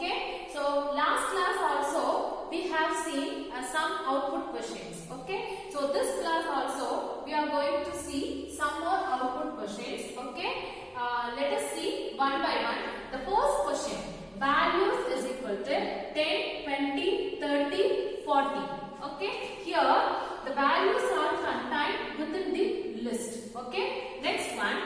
Okay, so last class also we have seen some output questions. Okay, so this class also we are going to see some more output questions. Okay, let us see one by one. The first question, values is equal to 10, 20, 30, 40. Okay, here the values are contained within the list. Okay, next one,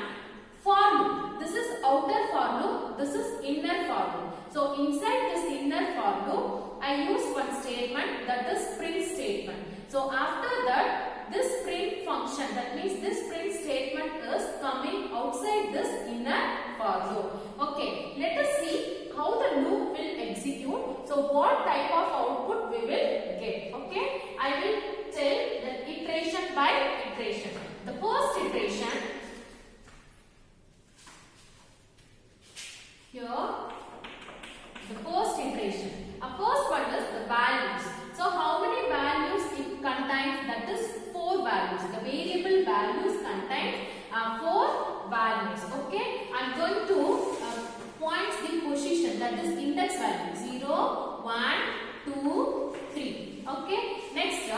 for loop. This is outer for loop, this is inner for loop. So inside this inner for loop, I use one statement, that is print statement. So after that, this print function, that means this print statement is coming outside this inner for loop. Okay, let us see how the loop will execute. So what type of output we will get. Okay, I will tell the iteration by iteration. The first iteration, here, the first iteration. First one is the values. So how many values it contains? That is 4 values. The variable values contain 4 values. Okay, I am going to point the position, that is index value 0, 1, 2, 3. Okay, next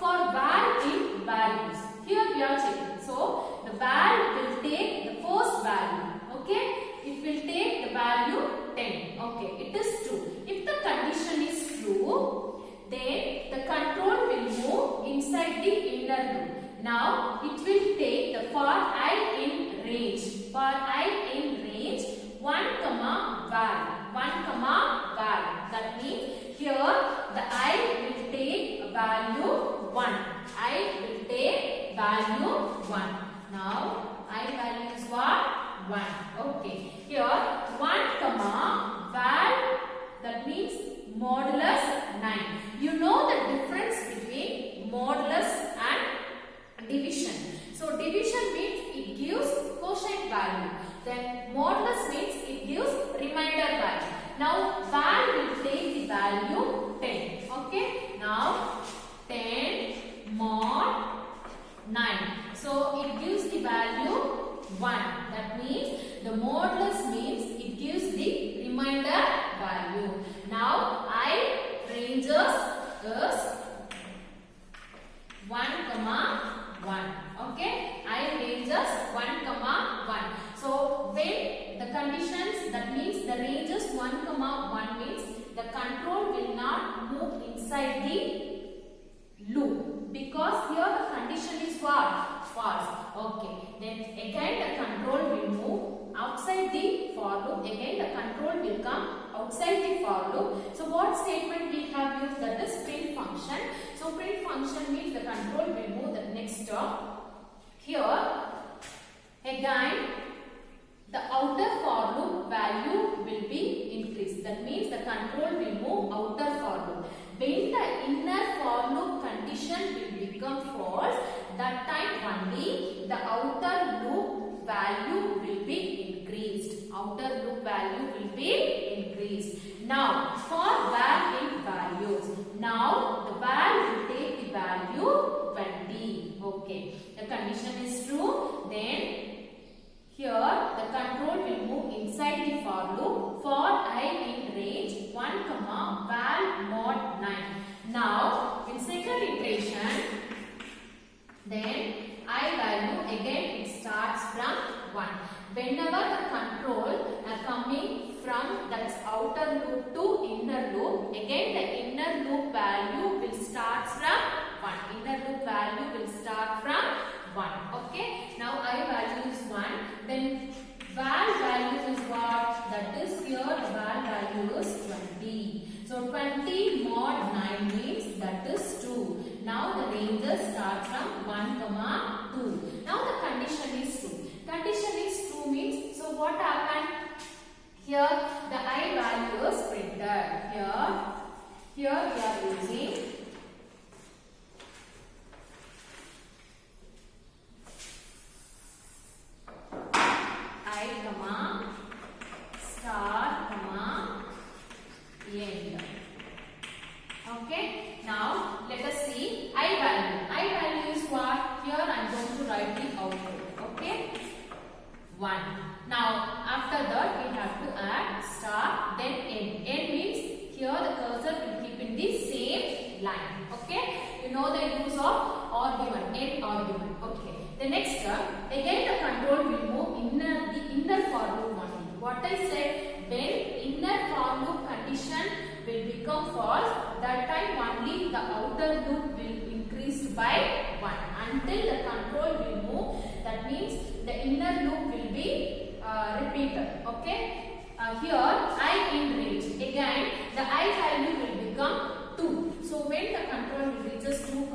for val in values. Here we are checking. So the val will take the first value. Okay, it will take the value 10. Okay, it is true. If the condition is true, then the control will move inside the inner loop. Now it will take the for I in range. For I in range 1 comma val. 1 comma val. That means here the I will take value 1. I will take value 1. Now I value is what? 1. Okay. Here 1 comma val, that means modulus 9. You know the difference between modulus and division. So division means it gives quotient value. Then modulus means it gives remainder value. Now val will take the value 10. Okay. Now 10 mod 9. So it gives the value 1. That means the modulus means it gives the remainder value. Now I ranges is 1 comma 1. Okay, I ranges 1 comma 1. So when the conditions, that means the ranges 1 comma 1 means the control will not move inside the loop, because here the condition is what? False. Okay, then again the control will move outside the for loop. Again the control will come outside the for loop. So what statement we have used? That is print function. So print function means the control will move the next term. Here again the outer for loop value will be increased. That means the control will move outer for loop. When the inner for loop condition will become false, that time only the outer loop value will be increased. Outer loop value will be increased. Now for val in values. Now the val will take the value 20. Okay. The condition is true. Then here the control will move inside the for loop. For I in range 1 comma val mod 9. Now in second iteration, then I value again it starts from 1. Whenever the control are coming from that outer loop to inner loop, again the inner loop value will start from 1. Inner loop value will start from 1. Okay. Now I value is 1. Then val value is what? That is here the val value is 20. So 20 mod 9 means that is 2. Now the ranges start from 1 comma 2. Now the condition is true. Condition is true means, so what happened? Here the I value is printed. Here we are using I comma star comma end. Okay. Now let us see I value. I value is what? Here I am going to write the output. Okay. 1. Now after that we have to add star then n. N means What I said, when inner for loop condition will become false, that time only the outer loop will increase by 1 until the control will move. That means the inner loop will be repeated. Okay. Here I in range. Again, the I value will become 2. So when the control will reaches 2,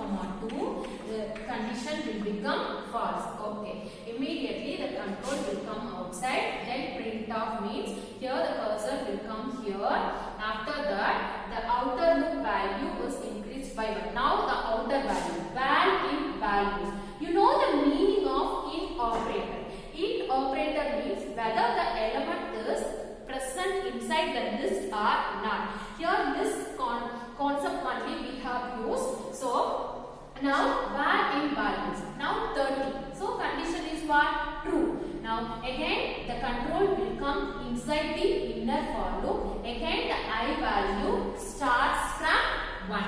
2, the condition will become false. Okay. Immediately the control will come outside. Then print off means here the cursor will come here. After that, the outer loop value is increased by 1. Now the outer value, val in values. You know the meaning of int operator. Int operator means whether the element is present inside the list or not. Here this concept only we have used. So now val in values. Now 30. So condition is what? True. Now again the control will come inside the inner for loop. Again the I value starts from 1.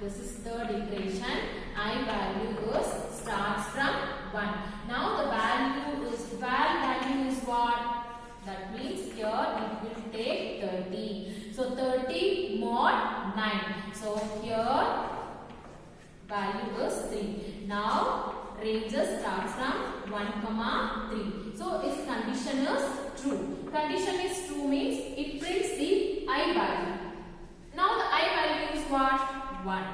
This is third iteration. I value is starts from 1. Now the value is val value is what? That means here it will take 30. So 30 mod 9. So here value is 3. Now ranges starts from 1, 3. So its condition is true. Condition is true means it prints the I value. Now the I value is what? 1.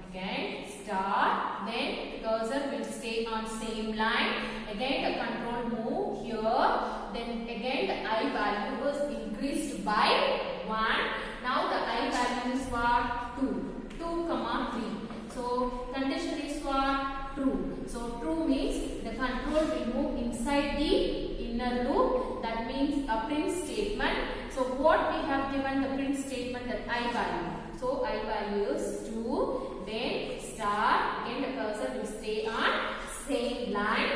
Again start, then cursor will stay on same line. Again the control move here. Then again the I value is increased by 1. Now the I value is what? 2, 3. So condition is what? True. So true means the control will move inside the inner loop. That means a print statement. So what we have given the print statement that I value. So I value is 2. Then start. Again the cursor will stay on same line.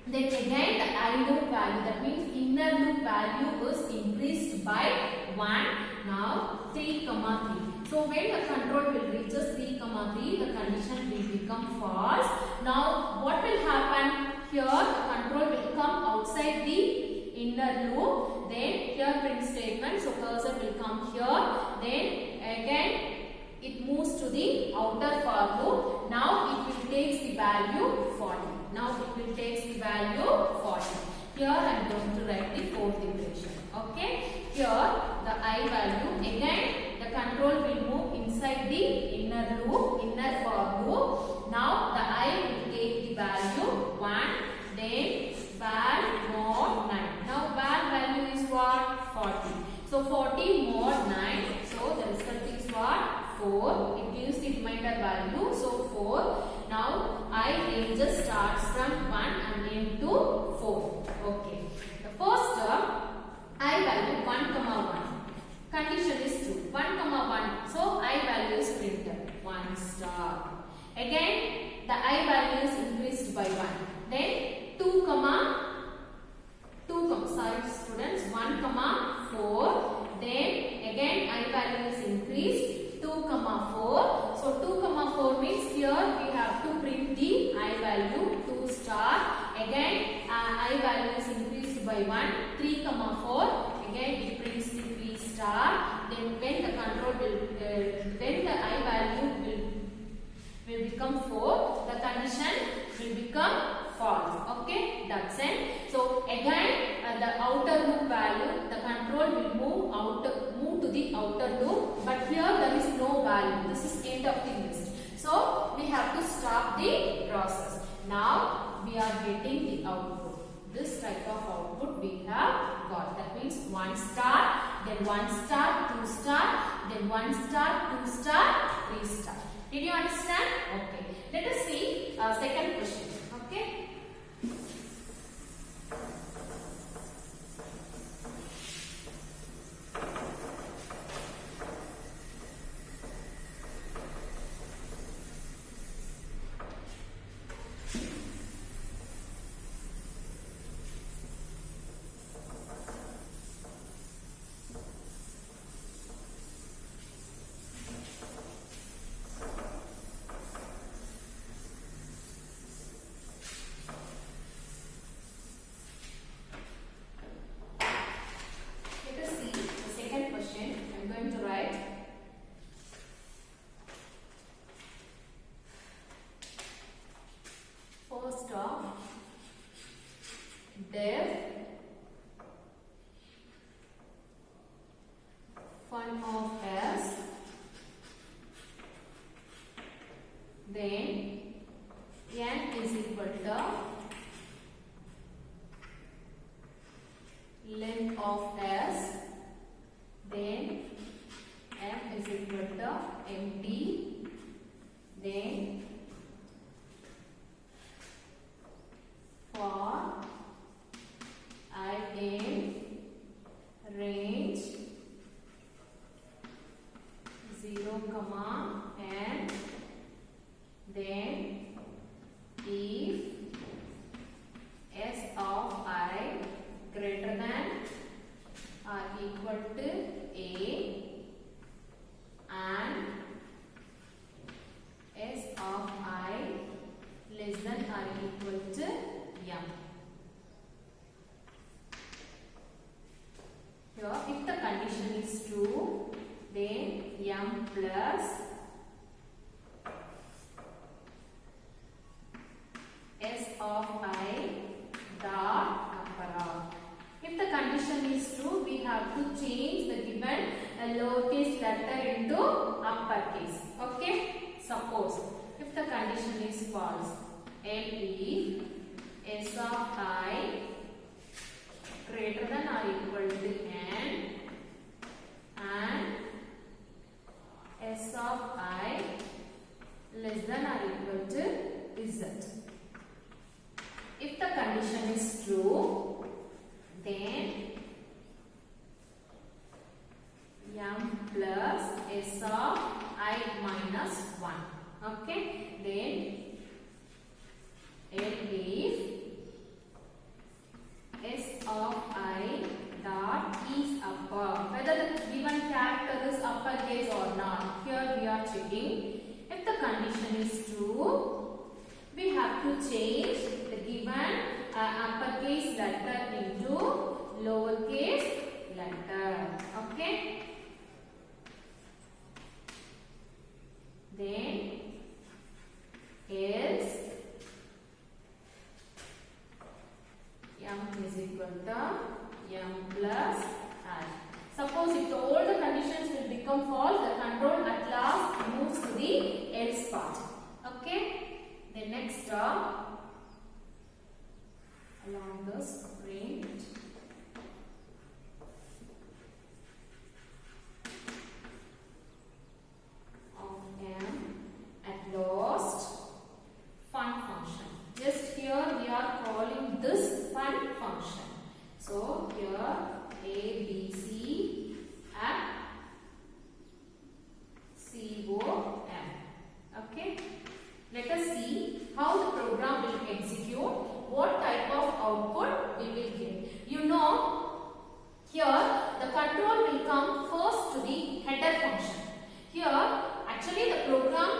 Then again the I loop value. That means inner loop value is increased by 1. Now 3, 3. So when the control will reaches 3, 3, the condition will become false. Now what will happen? Here the control will come outside the inner loop. Then here print statement. So cursor will come here. Then again it moves to the outer for loop. Now it will take the value 40. Now it will take the value 40. Here I am going to write the fourth iteration. Okay. Here the I value, again the control will move inside the inner loop, inner for loop. Now the I will take the value 1. Then val mod 9. Now val value is what? 40. So 40 mod 9. So the result is what? 4. It gives the remainder value. So 4. Now I ranges starts from 1 and end to 4. Okay. The first term I value 1, 1. Condition is true. 1, 1. So I value is printed. 1 star. Again the I value is increased by 1. Then 2, sorry students, 1, 4. Then again I value is increased 2, 4. So 2, 4 means here we have to print the I value 2 star. Again I value is increased by 1. 3, 4. Again it prints the 3 star. Then when the control will, when the I value will become 4, the condition will become false. Okay, that's it. So again the outer loop value, the control will move to the outer loop, but here there is no value. This is end of the list. So we have to stop the process. Now we are getting the output. This type of output we have got. That means 1 star, then 1 star, 2 star, then 1 star, 2 star, 3 star. Did you understand? Okay. Let us see second question. Okay. fun of S, then n is equal to length of S, then m is equal to empty, then for I in range 0, and then if S of I greater than or equal to A and S of I less than or equal to M. Here, if the condition is true, then M plus S of I dot upper R. If the condition is true, we have to change the given lowercase letter into uppercase. Okay? Suppose if the condition is false, and if S of I greater than or equal to n and S of I less than or equal to z. If the condition is true, then m plus S of I minus 1. Okay, then if S of I dot is upper, whether the given character is uppercase or not, here we are checking. If the condition is true, we have to change the given uppercase letter into lowercase letter. Okay. Then else m is equal to m plus I. Suppose if all the conditions will become false, the control at last moves to the else part. Okay. The next along the screen. Of m at last fun function. Just here we are calling this fun function. So here A, B, C at C, O, M. Okay. Let us see how the program will execute, what type of output we will get. You know, here the control will come first to the header function. Here actually the program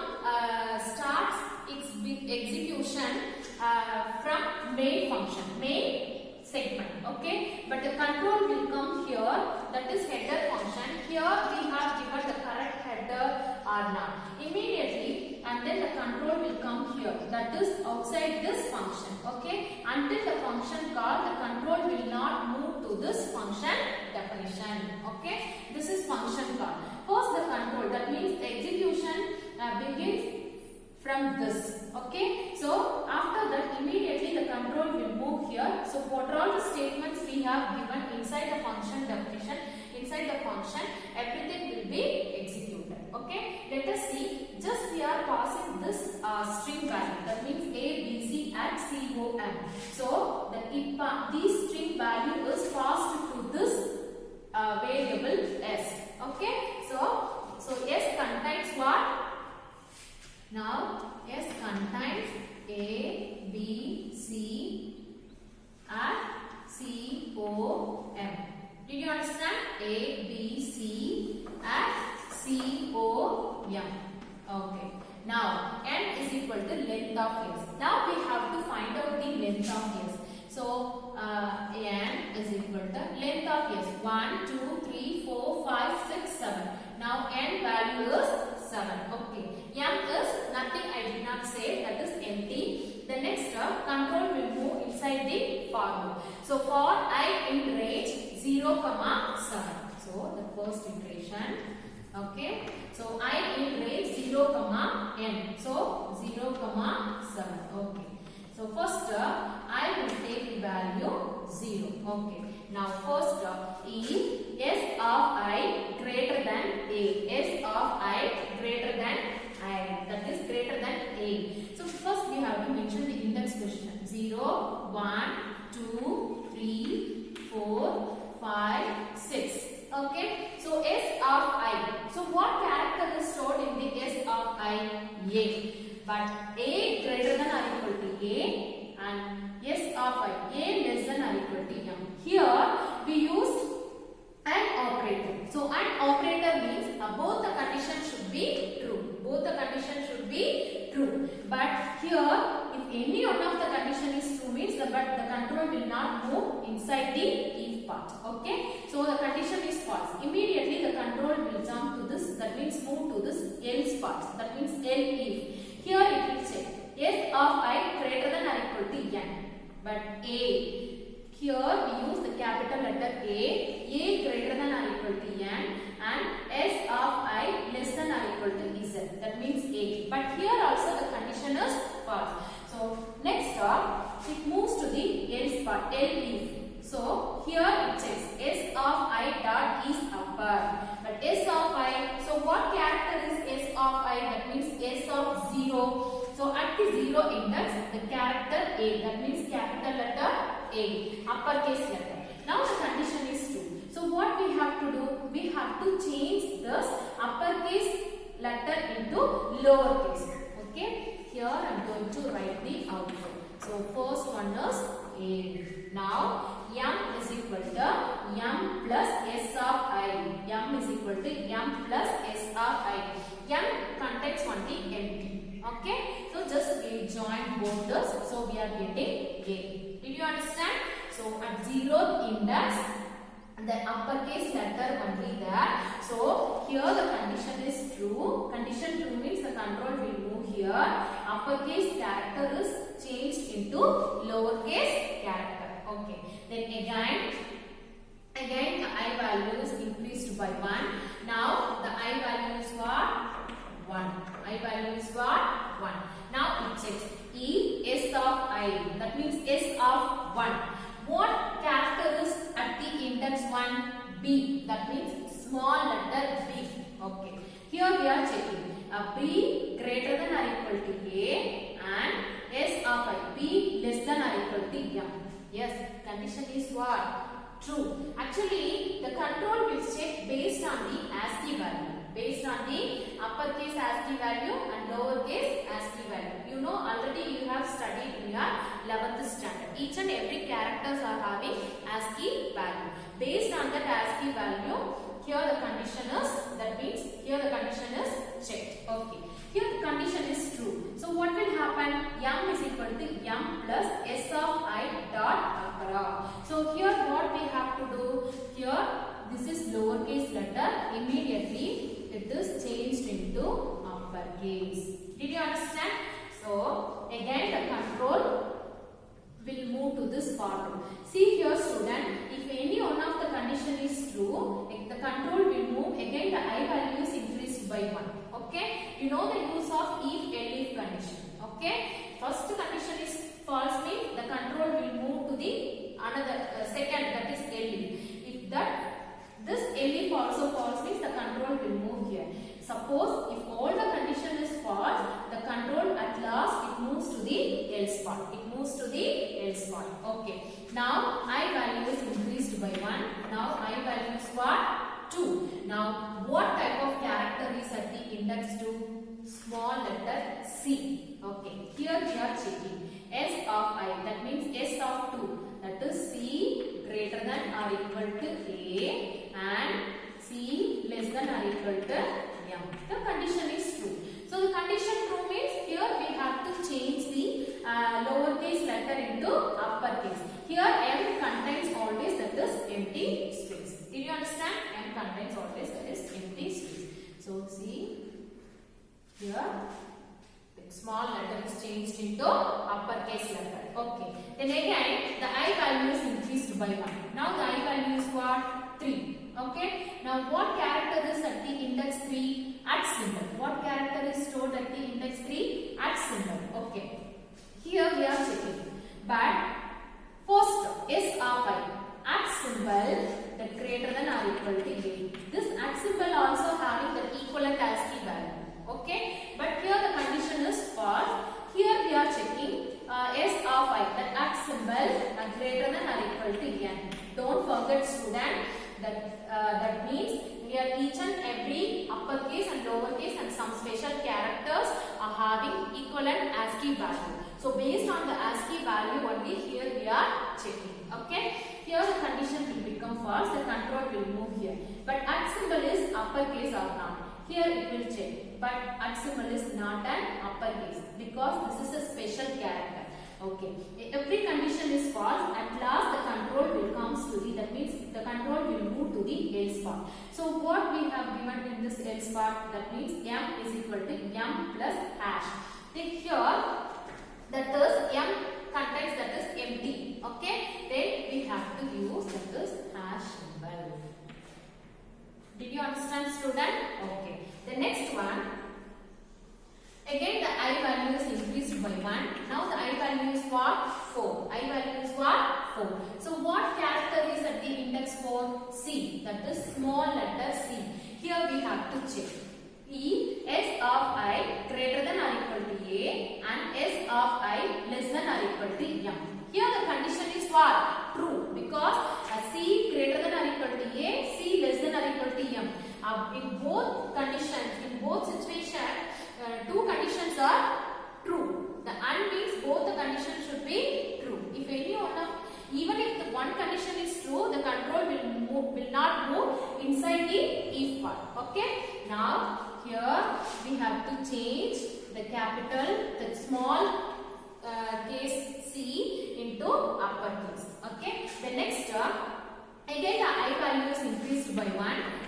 starts its execution from main function, main segment. Okay, but the control will come here, that is header function. Here we have given the correct header or not. Immediately, and then the control will come here, that is outside this function. Okay, until the function call, the control will not move to this function definition. Okay, this is function call. First the control, that means the execution begins from this. Okay, so after that immediately the control will move here. So what are all the statements we have given inside the function definition, inside the function, everything will be executed. Okay, let us see. Just we are passing this string value, that means A, B, C at C, O, M. So this string value is passed to this variable S. Okay, so S contains what? Now S contains A, B, C at C, O, M. Did you understand? A, B, C at C, O, M. Okay. Now n is equal to length of S. Now we have to find out the length of S. So n is equal to length of S. 1, 2, 3, 4, 5, 6, 7. Now n value is 7. Okay. M is nothing, I did not say, that is empty. The next control will move inside the for loop. So for I in range 0, 7. So the first iteration. Okay. So I in range 0, n. So 0, 7. Okay. So first I will take the value 0. Okay. Now first if s of I greater than a. S of I greater than I. That is greater than a. So first we have to mention the index position. 0, 1, 2, 3, 4, 5, 6. Okay. So S of I. So what character is stored in the S of I? A. But A greater than or equal to A and S of I. A less than or equal to M. Here we use an operator. So an operator means both the conditions should be true. Both the conditions should be true. But here if any one of the condition is true means the control will not move inside the if part. Okay. So the condition is false. Immediately the control will jump to this. That means move to this else part. That means else if. Here it will check S of I greater than or equal to n. But A. Here we use the capital letter A greater than or equal to n and S of I less than or equal to z. That means A. But here also the condition is false. So next it moves to the else part, if. So here it checks S of I dot is upper. But S of I, so what character is S of I? That means S of 0. So at the 0 index, the character A, that means capital letter A, uppercase letter. Now the condition is true. So what we have to do? We have to change this uppercase letter into lowercase. Okay. Here I am going to write the output. So first one is A. Now M is equal to M plus S of I. M is equal to M plus S of I. M contains only empty. Okay. So just we join both those. So we are getting A. Did you understand? So at 0th index, the uppercase letter only there. So here the condition is true. Condition true means the control will move here. Uppercase character is changed into lowercase character. Okay. Then again the I value is increased by 1. Now the I value is what? 1. I value is what? 1. Now it checks if S of I. That means S of 1. What character is at the index 1? B. That means small letter B. Okay. Here we are checking B greater than or equal to A and S of I. B less than or equal to M. Yes, condition is what? True. Actually, the control will check based on the ASCII value. Based on the uppercase ASCII value and lowercase ASCII value. You know already you have studied in your 11th standard. Each and every characters are having ASCII value. Based on that ASCII value, here the condition is, that means here the condition is checked. Okay. Here the condition is true. So what will happen? M is equal to M plus S of I dot upper. So here what we have to do? Here this is lowercase letter. Immediately it is changed into uppercase. Did you understand? So again the control will move to this part. See here student, if any one of the condition is true, the control will move. Again the I value is increased by 1. Okay, you know the use of if condition. Okay, first condition is false means the control will move to the another second, that is elif. If this elif also false means the control will move here. Suppose if all the condition is false, the control at last it moves to the else part. It moves to the else part. Okay. Now I value is increased by 1. Now I value is what? 2. Now what type of character is at the index 2? Small letter C. Okay. Here we are checking S of I. That means S of 2. That is C greater than or equal to A and C less than or equal to M. The condition is true. So the condition true means here we have to change the lowercase letter into uppercase. Here M contains always that is empty space. Did you understand? M contains always that is empty space. So see here the small letter is changed into uppercase letter. Okay. Then again the I value is increased by 1. Now the I value is what? 3. Okay. Now what character is at the index 3? At symbol. What character is stored at the index 3? At symbol. Okay. Here we are checking. But first S of I at symbol that greater than or equal to A. This at symbol also having the equivalent ASCII value. Okay. But here the condition is false. Here we are checking S of I that at symbol greater than or equal to N. Don't forget student that means here each and every uppercase and lowercase and some special characters are having equivalent ASCII value. So based on the ASCII value only here we are checking. Okay. Here the condition will become false. The control will move here. But at symbol is uppercase or not. Here it will check. But at symbol is not an uppercase because this is a special character. Okay. Every condition is false. At last the control will comes to the, that means the control will move to the else part. So what we have given in this else part, that means M is equal to M plus hash. Then here that is M contains that is empty. Okay. Then we have to use that is hash symbol. Did you understand student? Okay. The next one. Again the I value is increased by 1. Now the I value is what? 4. I value is what? 4. So what character is at the index 4? C. That is small letter C. Here we have to check. E S of I greater than or equal to A and S of I less than or equal to M. Here the condition is what? True, because C greater than or equal to A, C less than or equal to M. In both conditions, in both situations, two conditions are true. The and means both the conditions should be true. If any one of, even if the one condition is true, the control will not move inside the if part. Okay. Now here we have to change the capital, the small case C into uppercase. Okay. The next again the I value is increased by 1.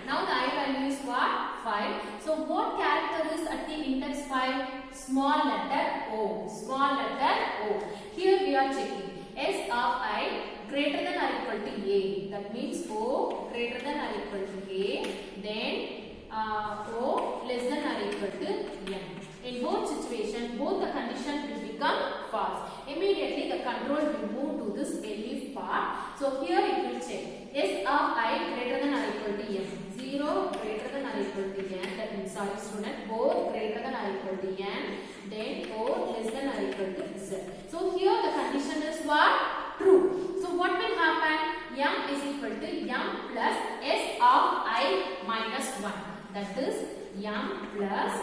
Now the I value is what? 5. So what character is at the index 5? Small letter O. Small letter O. Here we are checking. S of I greater than or equal to A. That means O greater than or equal to A. Then O less than or equal to N. In both situations, both the condition will become false. Immediately the control will move to this elif part. So here it will check. S of I greater than or equal to N. 0 greater than or equal to N. That means, sorry student, both greater than or equal to N. Then O less than or equal to Z. So here the condition is what? True. So what will happen? M is equal to M plus S of I minus 1. That is M plus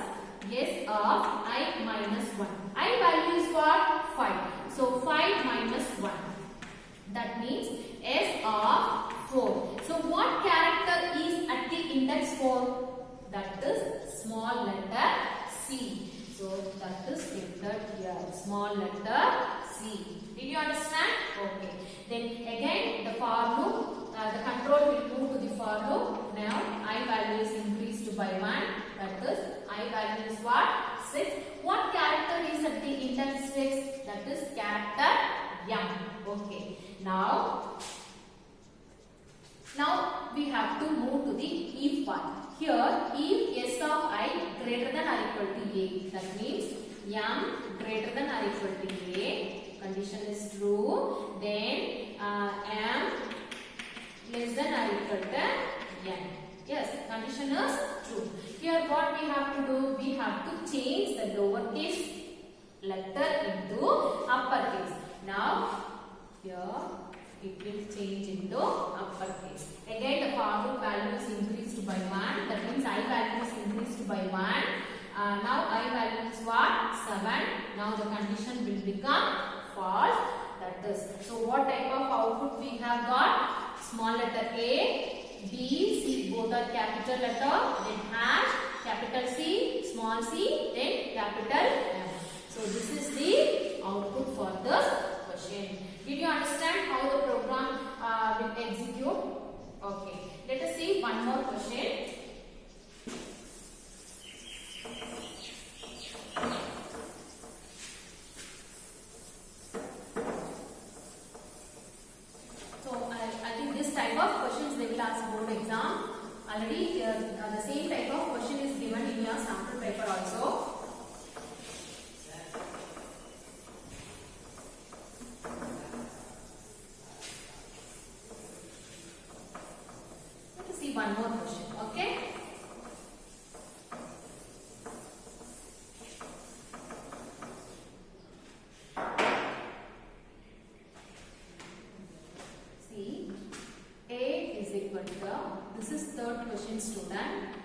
S of I minus 1. I value is what? 5. So 5 minus 1. That means S of 4. So what character is at the index 4? That is small letter C. So that is entered here. Small letter C. Did you understand? Okay. Then again the for loop, the control will move to the for loop. Now I value is increased by 1. That is I value is what? 6. What character is at the index 6? That is character M. Okay. Now we have to move to the if part. Here if S of I greater than or equal to A. That means M greater than or equal to A. Condition is true. Then M less than or equal to N. Yes, condition is true. Here what we have to do? We have to change the lowercase letter into uppercase. Now here it will change into uppercase. Again the for loop value is increased by 1. That means I value is increased by 1. Now I value is what? 7. Now the condition will become false. That is. So what type of output we have got? Small letter A, B, C, both are capital letter, then hash, capital C, small c, then capital M. So this is the output for this question. Did you understand how the program will execute? Okay. Let us see one more question. So I think this type of questions they will ask board exam. Already the same type of question is given in your sample paper also. Let us see one more question. Okay. See, A is equal to, this is third question student.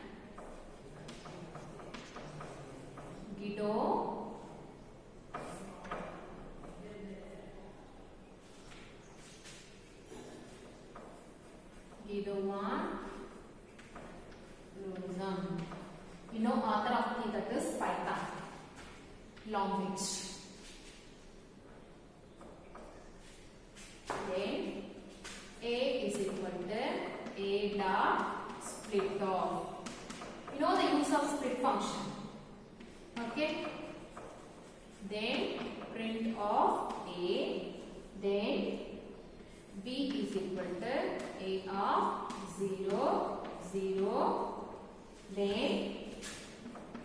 Guido one Rosam. You know author of the that is Python. Longwich. Then A is equal to A dot split off. You know the use of split function. Okay. Then print of A. Then B is equal to A of 0, 0. Then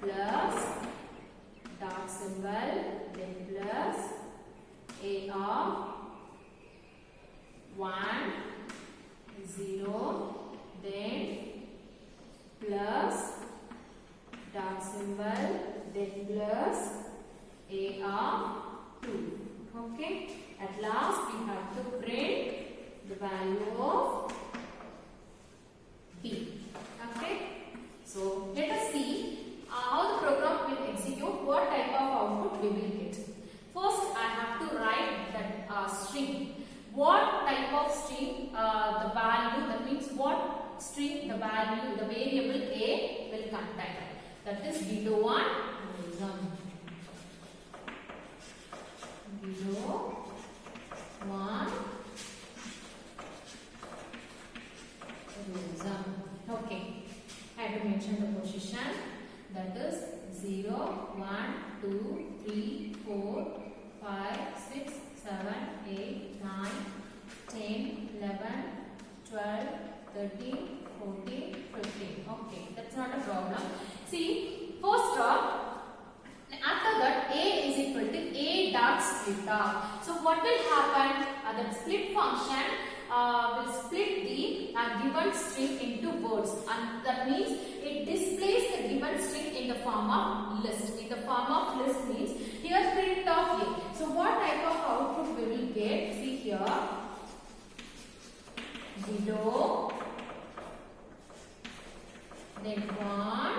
plus dot symbol. Then plus A of 1, 0, then plus dot symbol, then plus A of 2. Okay. At last we have to print the value of B. Okay. So let us see how the program will execute, what type of output we will get. First I have to write that string. What type of string the value, that means what string the value, the variable A will contain. That is Guido one Rosam. Guido one Rosam. Okay. I have to mention the position. That is 0, 1, 2, 3, 4, 5, 6, 7, 8, 9, 10, 11, 12, 13, 14, 15. Okay, that's not a problem. See, first after that A is equal to A dot split off. So what will happen? The split function will split the given string into words, and that means it displays the given string in the form of list. In the form of list means here print of A. So what type of output we will get? See here, Guido, then 1,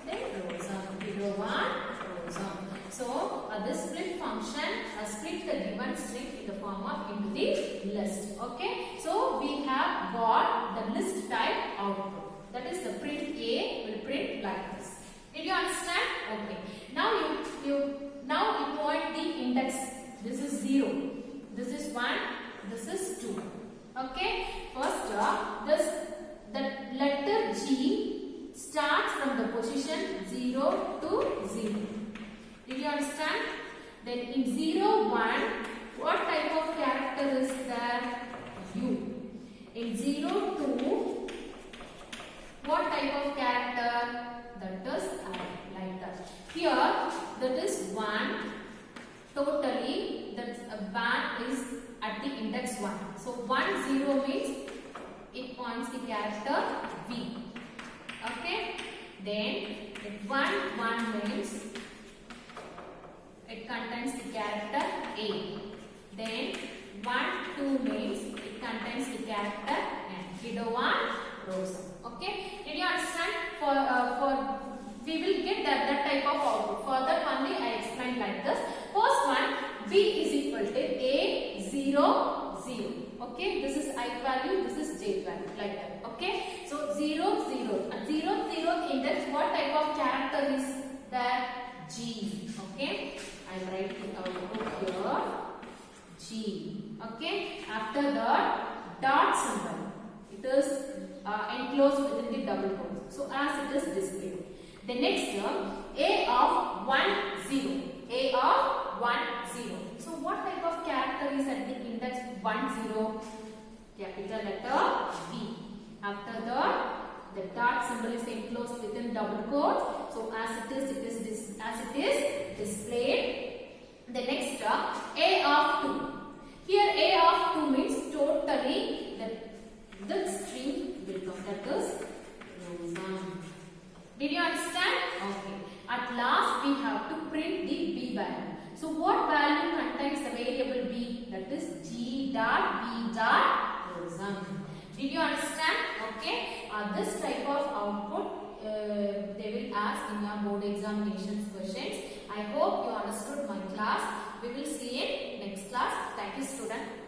then Rosam. Guido 1 Rosam. So this split function split the given string in the form of into the list. Okay. So we have got the list type output. That is the print A will print like this. Did you understand? Okay. Now you point the index. This is 0. This is 1. This is 2. Okay. First the letter G starts from the position 0 to 0. Did you understand? Then in 0, 1, what type of character is there? U. In 0, 2, what type of character? That is I, like that. Here, that is 1. Totally, that 1 is at the index 1. So 1, 0 means it points the character V. Okay. Then 1, 1 means it contains the character A. Then 1, 2 means it contains the character N. Guido 1 Rosam. Okay. Did you understand? For we will get that type of output. For that only I explained like this. First one, B is equal to A 0 0. Okay. This is I value. This is J value. Like that. Okay. So 0 0. And 0 0 index. What type of character is there? G. Okay. I am writing output here G. Okay. After that, dot symbol. It is enclosed within the double quotes. So as it is displayed. The next term, A of 1 0. A of 1 0. So what type of character is at the index 1 0? Capital letter symbol is enclosed within double quote. So as it is displayed. The next A of 2. Here A of 2 means totally the string will come. That is Rosen. Did you understand? Okay. At last we have to print the B value. So what value contains the variable B? That is G dot B dot Rosen. Did you understand? Okay. This type of output they will ask in your board examinations questions. I hope you understood my class. We will see in next class. Thank you, student.